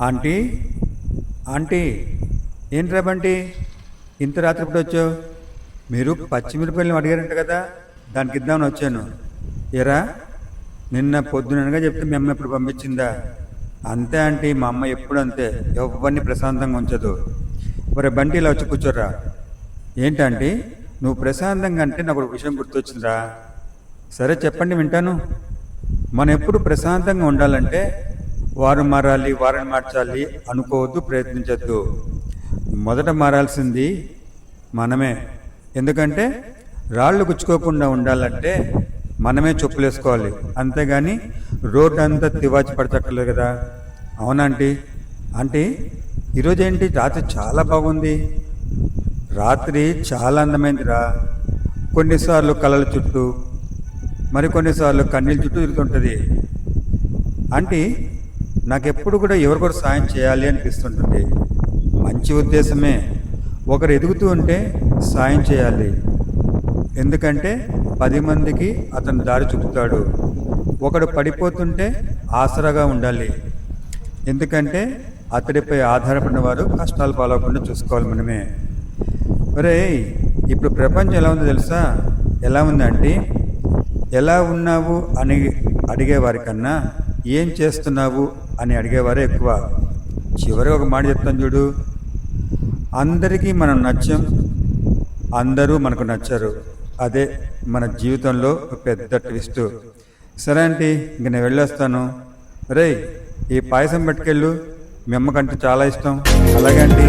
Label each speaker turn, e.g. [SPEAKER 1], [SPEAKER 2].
[SPEAKER 1] Aunty, aunty, ఏంట్రా బంటి, ఇంత రాత్రి ఇప్పుడు వచ్చావు? మీరు పచ్చిమిరపకాయలు అడిగారంట కదా, దానికి ఇద్దామని వచ్చాను. ఎరా, నిన్న పొద్దుననగా చెప్తే మీ అమ్మ ఎప్పుడు పంపించిందా? అంతే ఆంటీ, మా అమ్మ ఎప్పుడు అంతే, ఎవరిని ప్రశాంతంగా ఉంచదు. మరి బంటి ఇలా వచ్చి కూర్చోరా. ఏంటంటే నువ్వు ప్రశాంతంగా అంటే నాకు ఒక విషయం గుర్తొచ్చిందిరా. సరే చెప్పండి, వింటాను. మనం ఎప్పుడు ప్రశాంతంగా ఉండాలంటే వారు మారాలి, వారిని మార్చాలి అనుకోవద్దు, ప్రయత్నించద్దు. మొదట మారాల్సింది మనమే. ఎందుకంటే రాళ్ళు గుచ్చుకోకుండా ఉండాలంటే మనమే చెప్పులు వేసుకోవాలి, అంతేగాని రోడ్డు అంతా తివాచి పడచక్కర్లేదు కదా. అవునంటీ. ఆంటీ, ఈరోజు ఏంటి రాత్రి చాలా బాగుంది? రాత్రి చాలా అందమైందిరా. కొన్నిసార్లు కళల చుట్టూ, మరికొన్నిసార్లు కన్నీళ్ళ చుట్టూ తిరుగుతుంటుంది. ఆంటీ, నాకెప్పుడు కూడా ఎవరికొకరు సాయం చేయాలి అనిపిస్తుంటుంది. మంచి ఉద్దేశమే. ఒకరు ఎదుగుతూ ఉంటే సాయం చేయాలి. ఎందుకంటే 10 మందికి అతను దారి చూపుతాడు. ఒకడు పడిపోతుంటే ఆసరాగా ఉండాలి. ఎందుకంటే అతడిపై ఆధారపడిన వారు కష్టాలు పాలవకుండా చూసుకోవాలి మనమే. ఒరే, ఇప్పుడు ప్రపంచం ఎలా ఉందో తెలుసా? ఎలా ఉందంటే, ఎలా ఉన్నావు అని అడిగేవారి కన్నా ఏం చేస్తున్నావు అని అడిగేవారే ఎక్కువ. చివరికి ఒక మాట చెప్తాను చూడు, అందరికీ మనం నచ్చం, అందరూ మనకు నచ్చరు. అదే మన జీవితంలో పెద్ద ట్విస్ట్. సరే ఆంటీ, ఇంక నేను వెళ్ళొస్తాను. రే, ఈ పాయసం పట్టుకెళ్ళు, మీ అమ్మకంటే చాలా ఇష్టం. అలాగే ఆంటీ.